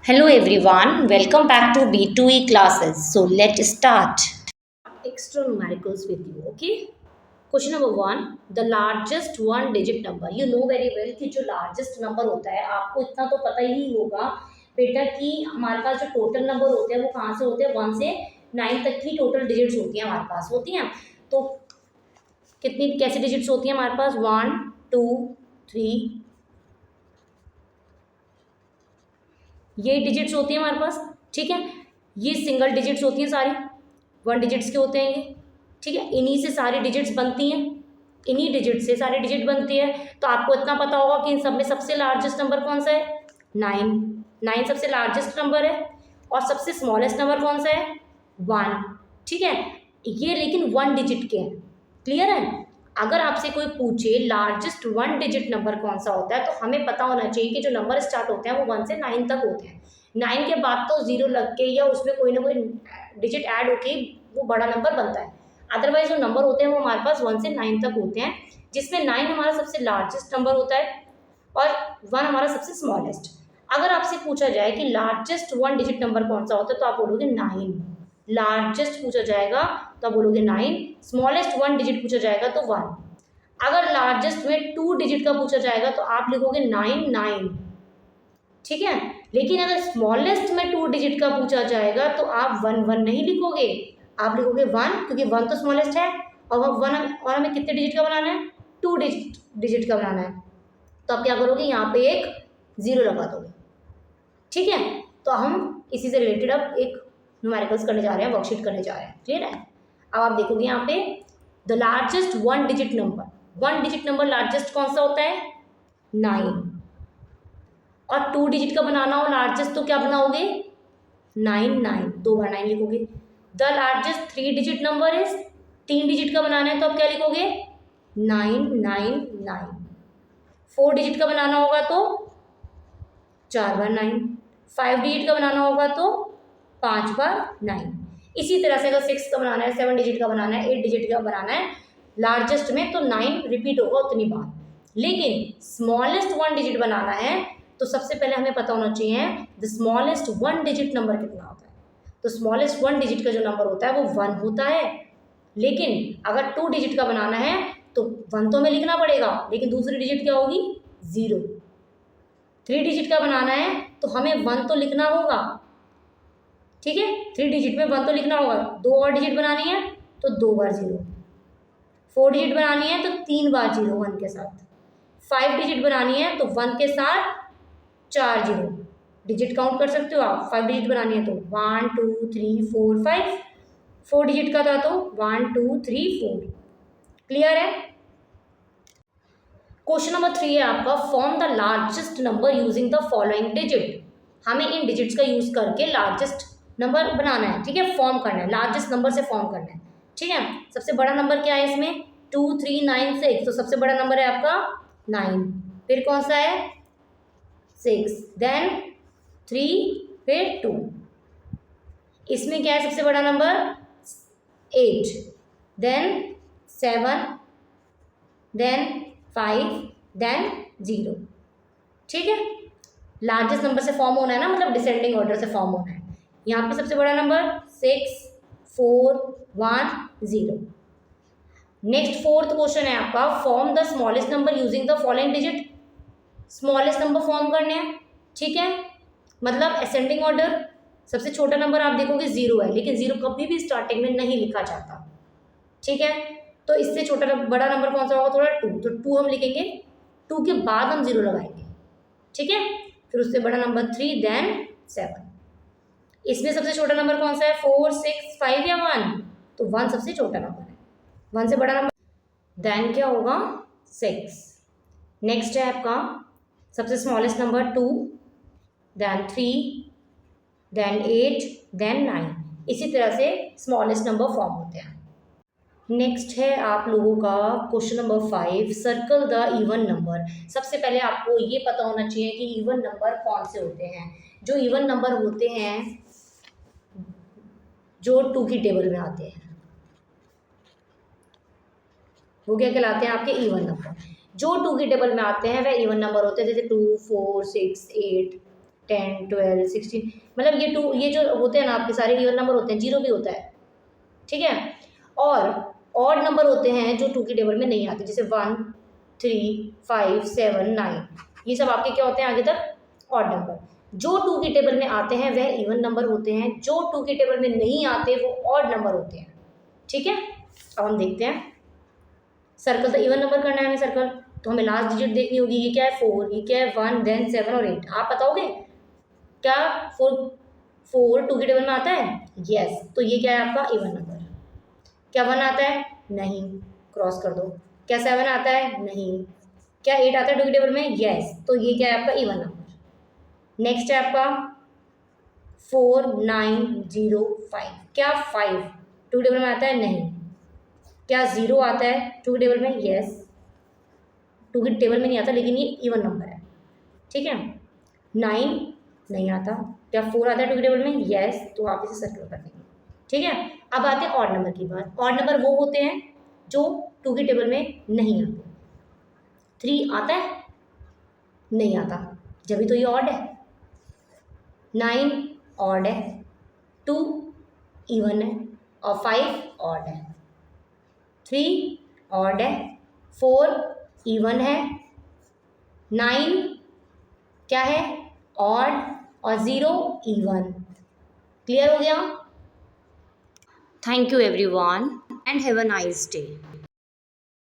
Hello everyone, welcome back to B2E classes. So let's start. Extra numericals with you, okay? Question number 1, the largest one digit number. You know very well कि जो largest number होता है आपको इतना तो पता ही होगा बेटा कि हमारे पास जो टोटल नंबर होते हैं वो कहाँ से होते हैं 1 से 9 तक की टोटल डिजिट्स होती हैं हमारे पास होती हैं। तो कितनी कैसी डिजिट्स होती हैं हमारे पास 1 2 3 ये डिजिट्स होती हैं हमारे पास। ठीक है, ये सिंगल डिजिट्स होती हैं सारी, 1 डिजिट्स के होते हैं ये। ठीक है, इन्हीं से सारी डिजिट्स बनती हैं, इन्हीं डिजिट से सारी डिजिट बनती है। तो आपको इतना पता होगा कि इन सब में सबसे लार्जेस्ट नंबर कौन सा है 9। 9 सबसे लार्जेस्ट नंबर है और सबसे स्मॉलेस्ट नंबर कौन सा है 1। ठीक है, ये लेकिन 1 डिजिट के हैं। क्लियर है? अगर आपसे कोई पूछे लार्जेस्ट 1 डिजिट नंबर कौन सा होता है तो हमें पता होना चाहिए कि जो नंबर स्टार्ट होते हैं वो 1 से 9 तक होते हैं। 9 के बाद तो 0 लग के या उसमें कोई ना कोई डिजिट ऐड होके वो बड़ा नंबर बनता है। अदरवाइज जो नंबर होते हैं वो हमारे पास 1 से 9 तक होते हैं, जिसमें 9 हमारा सबसे लार्जेस्ट नंबर होता है और 1 हमारा सबसे स्मॉलेस्ट। अगर आपसे पूछा जाए कि लार्जेस्ट 1 डिजिट नंबर कौन सा होता है तो आप बोलोगे 9। लार्जेस्ट पूछा जाएगा तो आप बोलोगे 9। स्मॉलेस्ट 1 डिजिट पूछा जाएगा तो 1। अगर लार्जेस्ट में 2 डिजिट का पूछा जाएगा तो आप लिखोगे 9 9। ठीक है, लेकिन अगर स्मॉलेस्ट में 2 डिजिट का पूछा जाएगा तो आप 1 1 नहीं लिखोगे, आप लिखोगे 1, क्योंकि 1 तो स्मॉलेस्ट है और 1 और हमें कितने डिजिट का बनाना है 2 डिजिट का बनाना है। तो आप क्या करोगे यहाँ पे एक 0 लगा दोगे। ठीक है, तो हम इसी से रिलेटेड अब एक न्यूमेरिकल्स करने जा रहे हैं, वर्कशीट करने जा रहे हैं। क्लियर है? अब आप देखोगे यहाँ पे the largest 1 digit number, 1 digit number largest कौन सा होता है 9। और 2 डिजिट का बनाना हो लार्जेस्ट तो क्या बनाओगे 9 9, 2 बार 9 लिखोगे। The largest 3 digit number is, 3 digit का बनाना है तो आप क्या लिखोगे 9 9 9। 4 डिजिट का बनाना होगा तो 4 बार 9। 5 डिजिट का बनाना होगा तो 5 बार 9। इसी तरह से अगर 6 का बनाना है, 7 डिजिट का बनाना है, 8 डिजिट का बनाना है लार्जेस्ट में तो 9 रिपीट होगा उतनी बार। लेकिन स्मॉलेस्ट 1 डिजिट बनाना है तो सबसे पहले हमें पता होना चाहिए द स्मॉलेस्ट 1 डिजिट नंबर कितना होता है। तो स्मॉलेस्ट 1 डिजिट का जो नंबर होता है वो 1 होता है। लेकिन अगर 2 डिजिट का बनाना है तो 1 तो हमें लिखना पड़ेगा, लेकिन दूसरी डिजिट क्या होगी 0। 3 डिजिट का बनाना है तो हमें 1 तो लिखना होगा। ठीक है, 3 डिजिट में 1 तो लिखना होगा। 2 और डिजिट बनानी है तो 2 बार 0। 4 डिजिट बनानी है तो 3 बार 0 1 के साथ। 5 डिजिट बनानी है तो 1 के साथ 4 0 डिजिट काउंट कर सकते हो आप। 5 डिजिट बनानी है तो 1 2 3 4 5। 4 डिजिट का था तो 1 2 3 4। क्लियर है? क्वेश्चन नंबर 3 है आपका, form the largest number using the following digit. हमें इन डिजिट्स का यूज करके लार्जेस्ट नंबर बनाना है। ठीक है, फॉर्म करना है, लार्जेस्ट नंबर से फॉर्म करना है। ठीक है, सबसे बड़ा नंबर क्या है इसमें 2 3 9 6, तो सबसे बड़ा नंबर है आपका 9। फिर कौन सा है 6, देन 3, फिर 2। इसमें क्या है सबसे बड़ा नंबर 8, देन 7, देन 5, देन 0। ठीक है, लार्जेस्ट नंबर से फॉर्म होना है ना, मतलब डिसेंडिंग ऑर्डर से फॉर्म होना है। यहाँ पे सबसे बड़ा नंबर 6 4 1 0। नेक्स्ट फोर्थ क्वेश्चन है आपका, form the smallest number using the following digit. Smallest number form करने हैं। ठीक है, मतलब असेंडिंग ऑर्डर। सबसे छोटा नंबर आप देखोगे 0 है, लेकिन 0 कभी भी स्टार्टिंग में नहीं लिखा जाता। ठीक है, तो इससे छोटा बड़ा नंबर कौन सा होगा थोड़ा 2, तो 2 हम लिखेंगे, 2 के बाद हम 0 लगाएंगे। ठीक है, फिर उससे बड़ा नंबर 3, देन 7। इसमें सबसे छोटा नंबर कौन सा है 4 6 5 या 1, तो 1 सबसे छोटा नंबर है। 1 से बड़ा नंबर देन क्या होगा 6। नेक्स्ट है आपका सबसे smallest number 2, then 3, then 8, then 9। इसी तरह से स्मॉलेस्ट नंबर फॉर्म होते हैं। नेक्स्ट है आप लोगों का question number 5, circle the even number. सबसे पहले आपको ये पता होना चाहिए कि इवन नंबर कौन से होते हैं। जो इवन नंबर होते हैं जो 2 की टेबल में आते हैं वो क्या कहलाते हैं आपके इवन नंबर। जो 2 की टेबल में आते हैं वह इवन नंबर होते हैं, जैसे 2 4 6 8 10, 12, 16, मतलब ये जो होते हैं ना आपके सारे इवन नंबर होते हैं, 0 भी होता है, ठीक है। और ऑड नंबर होते हैं जो 2 की टेबल में नहीं आते, जैसे 1, 3, 5, 7, 9, ये सब आपके क्या होते हैं आगे तक ऑड नंबर। जो 2 की टेबल में आते हैं वह इवन नंबर होते हैं, जो 2 की टेबल में नहीं आते वो ऑड नंबर होते हैं, ठीक है। अब हम देखते हैं, सर्कल तो इवन नंबर करना है हमें सर्कल, तो हमें लास्ट डिजिट देखनी होगी, ये क्या है 4, ये क्या है 1, देन 7 और 8। आप बताओगे क्या 4 2 की टेबल में आता है? यस, तो ये क्या है आपका इवन नंबर। क्या 1 आता है? नहीं, क्रॉस कर दो। क्या 7 आता है? नहीं। क्या 8 आता है 2 की टेबल में? यस, तो ये क्या है आपका इवन नंबर। नेक्स्ट है आपका 4, 9, 0, 5। क्या 5 2 की टेबल में आता है? नहीं। क्या 0 आता है 2 की टेबल में? यस, 2 की टेबल में नहीं आता लेकिन ये इवन नंबर है, ठीक है। 9 नहीं आता। क्या 4 आता है 2 की टेबल में? यस, तो आप इसे सर्कल कर देंगे, ठीक है। अब आते हैं ऑड नंबर की बात। ऑड नंबर वो होते हैं जो 2 की टेबल में नहीं आते। 3 आता है? नहीं आता, जब तो ये ऑड है। 9 ऑड है, 2 इवन है और 5 ऑड है। 3 ऑड है, 4 इवन है, 9 क्या है ऑड और 0 इवन। क्लियर हो गया? Thank you everyone and have a nice day.